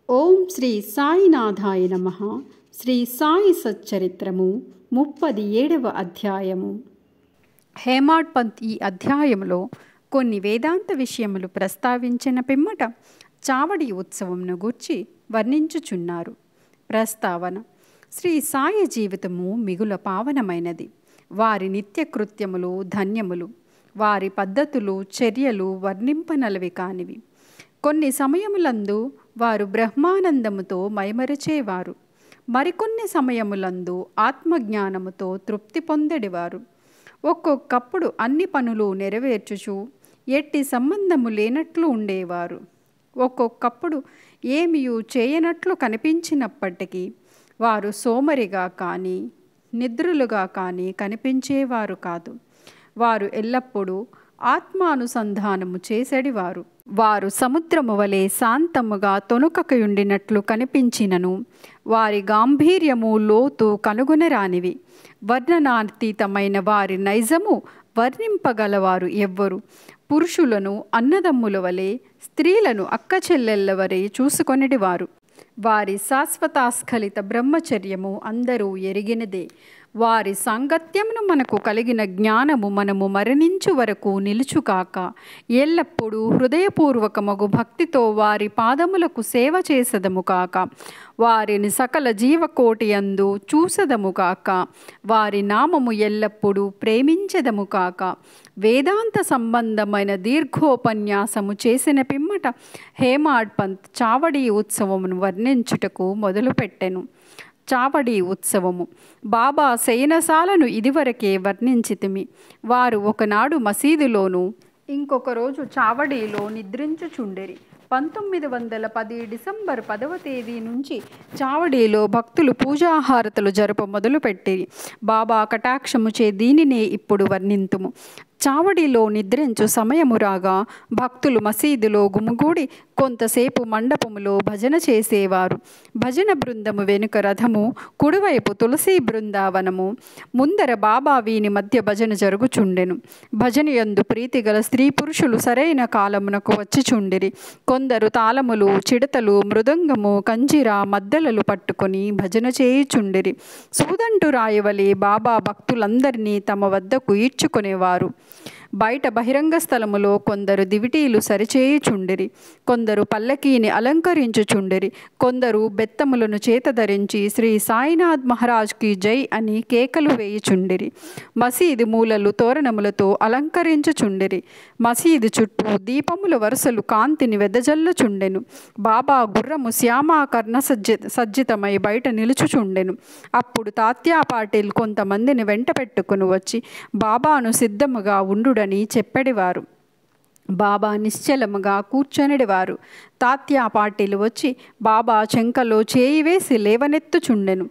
ఓం శ్రీ సాయినాథాయ నమః. శ్రీ సాయి సచ్చరిత్రము 37వ అధ్యాయము. హేమాడ్ పంత్ ఈ అధ్యాయములో కొన్ని వేదాంత విషయములు ప్రస్తావించిన పిమ్మట చావడి ఉత్సవంను గూర్చి వర్ణించుచున్నారు. ప్రస్తావన: శ్రీ సాయి జీవితము మిగుల పావనమైనది. వారి నిత్యకృత్యములు ధన్యములు, వారి పద్ధతులు చర్యలు వర్ణింపనలవి కానివి. కొన్ని సమయములందు వారు బ్రహ్మానందముతో మైమరచేవారు, మరికొన్ని సమయములందు ఆత్మజ్ఞానముతో తృప్తి పొందెడివారు. ఒక్కొక్కప్పుడు అన్ని పనులు నెరవేర్చుచు ఎట్టి సంబంధము లేనట్లు ఉండేవారు. ఒక్కొక్కప్పుడు ఏమియూ చేయనట్లు కనిపించినప్పటికీ వారు సోమరిగా కానీ నిద్రులుగా కానీ కనిపించేవారు కాదు. వారు ఎల్లప్పుడూ ఆత్మానుసంధానము చేసెడివారు. వారు సముద్రము వలె శాంతముగా తొణుకకయుండినట్లు కనిపించినను వారి గాంభీర్యము లోతు కనుగొనరానివి. వర్ణనాతీతమైన వారి నైజము వర్ణింపగలవారు ఎవ్వరు. పురుషులను అన్నదమ్ముల వలె, స్త్రీలను అక్కచెల్లెళ్ళ వలె చూసుకొనిడివారు. వారి శాశ్వతాస్ఖలిత బ్రహ్మచర్యము అందరూ ఎరిగినదే. వారి సాంగత్యమును మనకు కలిగిన జ్ఞానము మనము మరణించు వరకు నిలుచుకాక ఎల్లప్పుడూ హృదయపూర్వకమగు భక్తితో వారి పాదములకు సేవ చేసదము కాక, వారిని సకల జీవకోటి యందు చూసదము కాక, వారి నామము ఎల్లప్పుడూ ప్రేమించదము కాక, వేదాంత సంబంధమైన దీర్ఘోపన్యాసము చేసిన పిమ్మట హేమాడ్ పంత్ చావడి ఉత్సవమును వర్ణించుటకు మొదలుపెట్టెను. చావడి ఉత్సవము. బాబా శయనశాలను ఇదివరకే వర్ణించితిమి. వారు ఒకనాడు మసీదులోను ఇంకొక రోజు చావడిలో నిద్రించుచుండెరి. 1910 డిసెంబర్ 10వ తేదీ నుంచి చావడిలో భక్తులు పూజాహారతులు జరుప మొదలుపెట్టిరి. బాబా కటాక్షముచే దీనినే ఇప్పుడు వర్ణింతుము. చావడిలో నిద్రించు సమయము రాగా భక్తులు మసీదులో గుమిగూడి కొంతసేపు మండపములో భజన చేసేవారు. భజన బృందము వెనుక రథము, కుడివైపు తులసి బృందావనము, ముందర బాబా వీని మధ్య భజన జరుగుచుండెను. భజన యందు ప్రీతిగల స్త్రీ పురుషులు సరైన కాలమునకు వచ్చిచుండిరి. కొందరు తాళములు, చిడతలు, మృదంగము, కంజిర, మద్దలలు పట్టుకొని భజన చేయుచుండిరి. సూదంటు రాయవలే బాబా భక్తులందరినీ తమ వద్దకు ఈడ్చుకునేవారు. బయట బహిరంగ స్థలములో కొందరు దివిటీలు సరిచేయుచుండిరి, కొందరు పల్లకీని అలంకరించుచుండిరి, కొందరు బెత్తములను చేత ధరించి శ్రీ సాయినాథ్ మహారాజ్కి జై అని కేకలు వేయుచుండిరి. మసీదు మూలలు తోరణములతో అలంకరించుచుండిరి. మసీదు చుట్టూ దీపముల వరుసలు కాంతిని వెదజల్లుచుండెను. బాబా గుర్రము శ్యామాకర్ణ సజ్జితమై బయట నిలుచుచుండెను. అప్పుడు తాత్యా పాటిల్ కొంతమందిని వెంట పెట్టుకుని వచ్చి బాబాను సిద్ధముగా ఉండుడని చెప్పెడివారు. బాబా నిశ్చలముగా కూర్చొనిడివారు. తాత్యా పాటిల్ వచ్చి బాబా చెంకలో చేయి వేసి లేవనెత్తుచుండెను.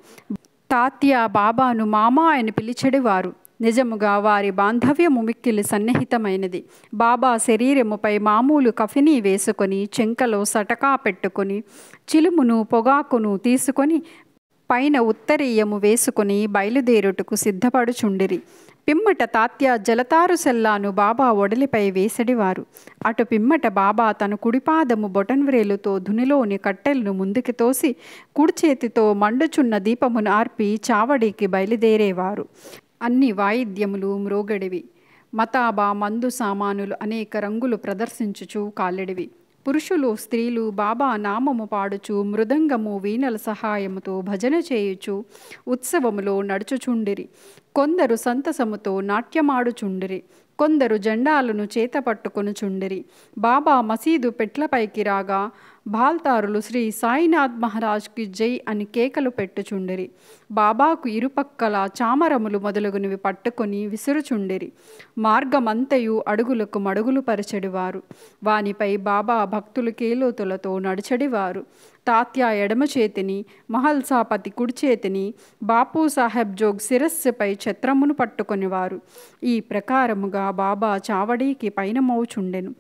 తాత్యా బాబాను మామా అని పిలిచెడివారు. నిజముగా వారి బాంధవ్యము మిక్కిలి సన్నిహితమైనది. బాబా శరీరముపై మామూలు కఫినీ వేసుకొని, చెంకలో సటకా పెట్టుకొని, చిలుమును పొగాకును తీసుకొని, పైన ఉత్తరీయము వేసుకొని బయలుదేరుటకు సిద్ధపడుచుండిరి. పిమ్మట తాత్యా జలతారు సెల్లాను బాబా ఒడలిపై వేసడివారు. అటు పిమ్మట బాబా తన కుడిపాదము బొటన్వ్రేలుతో ధునిలోని కట్టెలను ముందుకి తోసి కుడి చేతితో మండుచున్న దీపమును ఆర్పి చావడికి బయలుదేరేవారు. అన్ని వాయిద్యములు మ్రోగడివి. మతాబా, మందు సామానులు అనేక రంగులు ప్రదర్శించుచు కాలెడివి. పురుషులు స్త్రీలు బాబా నామము పాడుచు మృదంగము వీణల సహాయముతో భజన చేయుచు ఉత్సవములో నడుచుచుండిరి. కొందరు సంతసముతో నాట్యమాడుచుండిరి, కొందరు జెండాలను చేత పట్టుకొనుచుండిరి. బాబా మసీదు పెట్లపైకి రాగా బాల్తారులు శ్రీ సాయినాథ్ మహారాజ్కి జై అని కేకలు పెట్టుచుండిరి. బాబాకు ఇరుపక్కల చామరములు మొదలగునవి పట్టుకొని విసురుచుండిరి. మార్గమంతయు అడుగులకు మడుగులు పరిచెడివారు. వానిపై బాబా భక్తులు కేలోతులతో నడిచెడివారు. తాత్యా ఎడమ చేతిని, మహల్సాపతి కుడి చేతిని, బాపూ సాహెబ్ జోగ్ శిరస్సుపై ఛత్రమును పట్టుకొనివారు. ఈ ప్రకారముగా బాబా చావడీకి పైన మోచుండెను.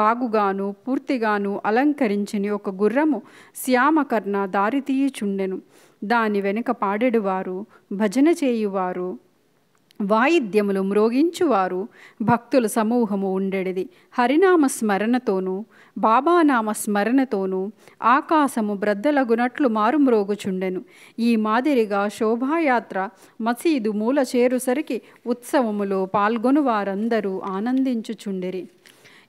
బాగుగాను పూర్తిగాను అలంకరించిన ఒక గుర్రము శ్యామకర్ణ దారితీయుచుండెను. దాని వెనుక పాడెడువారు, భజన చేయువారు వాయిద్యములు మ్రోగించువారు భక్తుల సమూహము ఉండెడిది. హరినామ స్మరణతోనూ బాబానామ స్మరణతోనూ ఆకాశము బ్రద్దలగునట్లు మారుమ్రోగుచుండెను. ఈ మాదిరిగా శోభాయాత్ర మసీదు మూల చేరుసరికి ఉత్సవములో పాల్గొను వారందరూ ఆనందించుచుండిరి.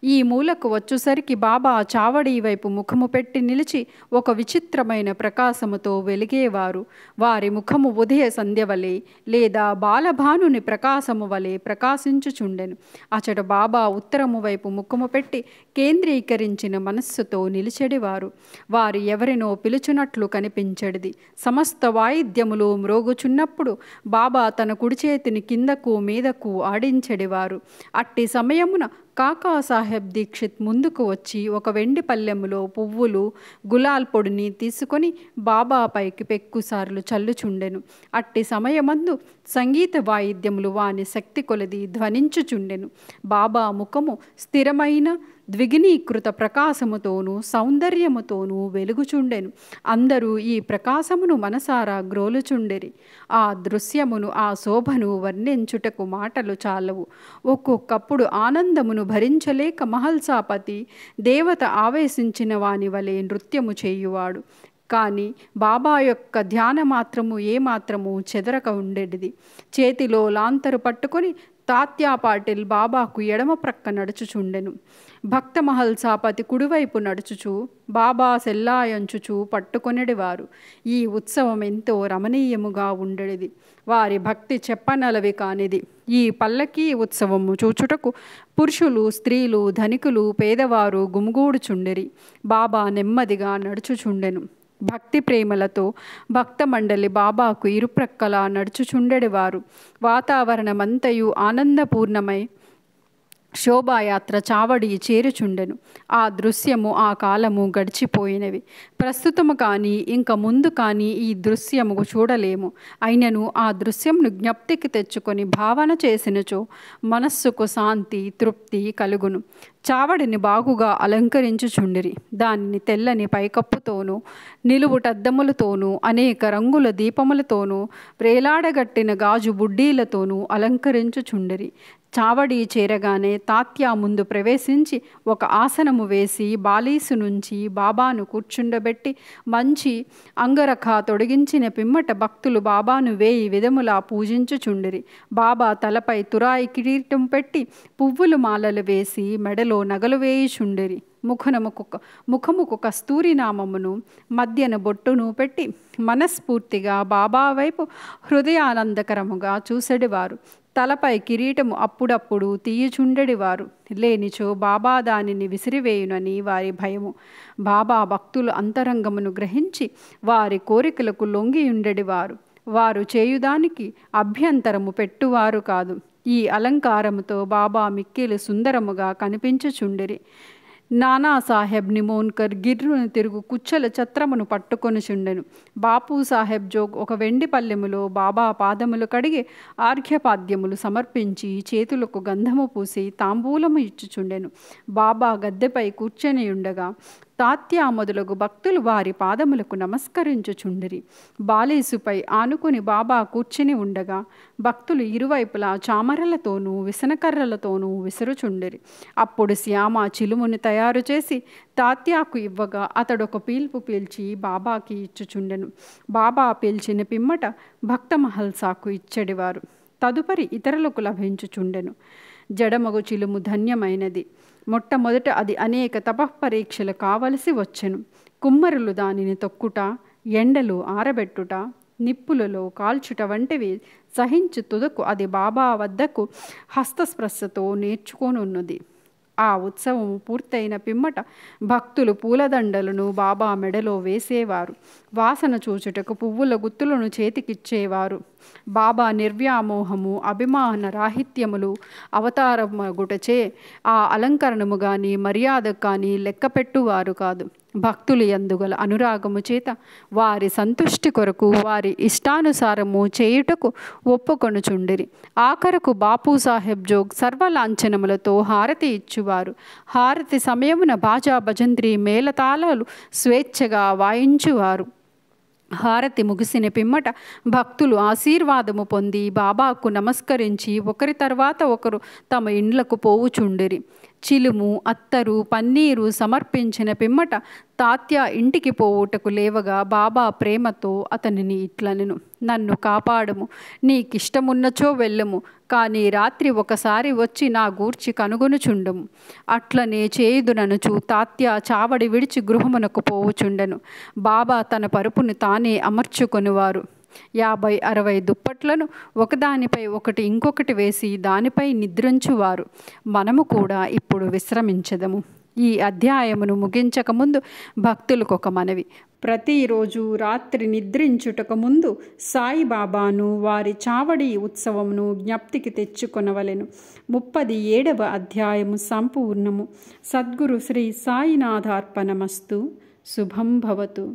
ఈ మూలకు వచ్చుసరికి బాబా చావడి వైపు ముఖము పెట్టి నిలిచి ఒక విచిత్రమైన ప్రకాశముతో వెలిగేవారు. వారి ముఖము ఉదయ సంధ్య వలె లేదా బాలభానుని ప్రకాశము వలె ప్రకాశించుచుండెను. అచట బాబా ఉత్తరము వైపు ముఖము పెట్టి కేంద్రీకరించిన మనస్సుతో నిలిచెడివారు. వారు ఎవరినో పిలుచున్నట్లు కనిపించెడిది. సమస్త వాయిద్యములు మ్రోగుచున్నప్పుడు బాబా తన కుడి చేతిని కిందకు మీదకు ఆడించెడివారు. అట్టి సమయమున కాకా సాహెబ్ దీక్షిత్ ముందుకు వచ్చి ఒక వెండి పల్లెములో పువ్వులు గులాల్ పొడిని తీసుకొని బాబాపైకి పెక్కుసార్లు చల్లుచుండెను. అట్టి సమయమందు సంగీత వాయిద్యములు వాని శక్తి కొలది ధ్వనించుచుండెను. బాబా ముఖము స్థిరమైన ద్విగుణీకృత ప్రకాశముతోనూ సౌందర్యముతోనూ వెలుగుచుండెను. అందరూ ఈ ప్రకాశమును మనసారా గ్రోలుచుండెరి. ఆ దృశ్యమును, ఆ శోభను వర్ణించుటకు మాటలు చాలవు. ఒక్కొక్కప్పుడు ఆనందమును భరించలేక మహల్సాపతి దేవత ఆవేశించిన వాని వలె నృత్యము చేయువాడు. కానీ బాబా యొక్క ధ్యాన మాత్రము ఏమాత్రము చెదరక ఉండేది. చేతిలో లాంతరు పట్టుకొని తాత్యా పాటిల్ బాబాకు ఎడమ ప్రక్క నడుచుచుండెను. భక్త మహల్సాపతి కుడివైపు నడుచుచు బాబా సెల్లాయంచుచు పట్టుకొనిడివారు. ఈ ఉత్సవం ఎంతో రమణీయముగా ఉండేది. వారి భక్తి చెప్పనలవి కానిది. ఈ పల్లకీ ఉత్సవము చూచుటకు పురుషులు, స్త్రీలు, ధనికులు, పేదవారు గుమిగూడుచుండిరి. బాబా నెమ్మదిగా నడుచుచుండెను. భక్తి ప్రేమలతో భక్త మండలి బాబాకు ఇరుప్రక్కలా నడుచుచుండెడివారు. వాతావరణమంతయు ఆనందపూర్ణమై శోభాయాత్ర చావడి చేరుచుండెను. ఆ దృశ్యము, ఆ కాలము గడిచిపోయినవి. ప్రస్తుతము కానీ ఇంక ముందు కానీ ఈ దృశ్యము చూడలేము. అయినను ఆ దృశ్యమును జ్ఞప్తికి తెచ్చుకొని భావన చేసినచో మనస్సుకు శాంతి, తృప్తి కలుగును. చావడిని బాగుగా అలంకరించుచుండిరి. దానిని తెల్లని పైకప్పుతోనూ నిలువుటద్దములతోనూ అనేక రంగుల దీపములతోనూ వ్రేలాడగట్టిన గాజు బుడ్డీలతోనూ అలంకరించుచుండిరి. చావడి చేరగానే తాత్యా ముందు ప్రవేశించి ఒక ఆసనము వేసి బాలీసు నుంచి బాబాను కూర్చుండబెట్టి మంచి అంగరఖ తొడిగించిన పిమ్మట భక్తులు బాబాను 1000 విధములా పూజించుచుండిరి. బాబా తలపై తురాయి కిరీటం పెట్టి పువ్వులు మాలలు వేసి మెడలో నగలు వేయుచుండిరి. ముఖముకు కస్తూరి నామమును మధ్యన బొట్టును పెట్టి మనస్ఫూర్తిగా బాబా వైపు హృదయానందకరముగా చూసెడివారు. తలపై కిరీటము అప్పుడప్పుడు తీయుచుండెడివారు. లేనిచో బాబా దానిని విసిరివేయునని వారి భయము. బాబా భక్తుల అంతరంగమును గ్రహించి వారి కోరికలకు లొంగియుండెడివారు. వారు చేయుదానికి అభ్యంతరము పెట్టువారు కాదు. ఈ అలంకారముతో బాబా మిక్కిలి సుందరముగా కనిపించుచుండిరి. నానాసాహెబ్ నిమోన్కర్ గిర్రును తిరుగు కుచ్చల ఛత్రమును పట్టుకొనుచుండెను. బాపు సాహెబ్ జోగ్ ఒక వెండి పల్లెములో బాబా పాదములు కడిగి ఆర్ఘ్యపాద్యములు సమర్పించి చేతులకు గంధము పూసి తాంబూలము ఇచ్చుచుండెను. బాబా గద్దెపై కూర్చొని ఉండగా తాత్యా మొదలగు భక్తులు వారి పాదములకు నమస్కరించుచుండిరి. బాలీసుపై ఆనుకుని బాబా కూర్చుని ఉండగా భక్తులు ఇరువైపులా చామరలతోనూ విసనకర్రలతోనూ విసురుచుండిరి. అప్పుడు శ్యామ చిలుముని తయారు చేసి తాత్యాకు ఇవ్వగా అతడొక పీల్పు పీల్చి బాబాకి ఇచ్చుచుండెను. బాబా పీల్చిన పిమ్మట భక్త మహల్సాకు ఇచ్చెడివారు. తదుపరి ఇతరులకు లభించుచుండెను. జడమగు చిలుము ధన్యమైనది. మొట్టమొదట అది అనేక తపఃపరీక్షలు కావలసి వచ్చెను. కుమ్మరులు దానిని తొక్కుట, ఎండలు ఆరబెట్టుట, నిప్పులలో కాల్చుట వంటివి సహించు తుదకు అది బాబా వద్దకు హస్తస్పర్శతో నేర్చుకోనున్నది. ఆ ఉత్సవం పూర్తయిన పిమ్మట భక్తులు పూలదండలను బాబా మెడలో వేసేవారు. వాసన చూచుటకు పువ్వుల గుత్తులను చేతికిచ్చేవారు. బాబా నిర్వ్యామోహము, అభిమాన రాహిత్యములు అవతారమగుటచే ఆ అలంకరణము కానీ మర్యాద కానీ లెక్కపెట్టువారు కాదు. భక్తులు యందుగల అనురాగము చేత వారి సంతుష్టి కొరకు వారి ఇష్టానుసారము చేయుటకు ఒప్పుకొనుచుండిరి. ఆఖరకు బాపు సాహెబ్ జోగ్ సర్వలాంఛనములతో హారతి ఇచ్చువారు. హారతి సమయమున బాజా భజంత్రి మేళతాళాలు స్వేచ్ఛగా వాయించువారు. హారతి ముగిసిన పిమ్మట భక్తులు ఆశీర్వాదము పొంది బాబాకు నమస్కరించి ఒకరి తర్వాత ఒకరు తమ ఇండ్లకు పోవుచుండిరి. చిలుము, అత్తరు, పన్నీరు సమర్పించిన పిమ్మట తాత్య ఇంటికి పోవుటకు లేవగా బాబా ప్రేమతో అతనిని ఇట్లనెను, నన్ను కాపాడము, నీకిష్టమున్నచో వెళ్ళము, కానీ రాత్రి ఒకసారి వచ్చి నా గూర్చి కనుగొనుచుండము. అట్లనే చేయుదుననుచు తాత్య చావడి విడిచి గృహమునకు పోవుచుండెను. బాబా తన పరుపును తానే అమర్చుకొనివారు. 50-60 దుప్పట్లను ఒకదానిపై ఒకటి ఇంకొకటి వేసి దానిపై నిద్రించువారు. మనము కూడా ఇప్పుడు విశ్రమించదము. ఈ అధ్యాయమును ముగించకముందు భక్తులకు ఒక మనవి. ప్రతిరోజు రాత్రి నిద్రించుటకు ముందు సాయిబాబాను వారి చావడి ఉత్సవమును జ్ఞప్తికి తెచ్చుకొనవలెను. 37వ అధ్యాయము సంపూర్ణము. సద్గురు శ్రీ సాయినాథార్పణమస్తు. శుభం భవతు.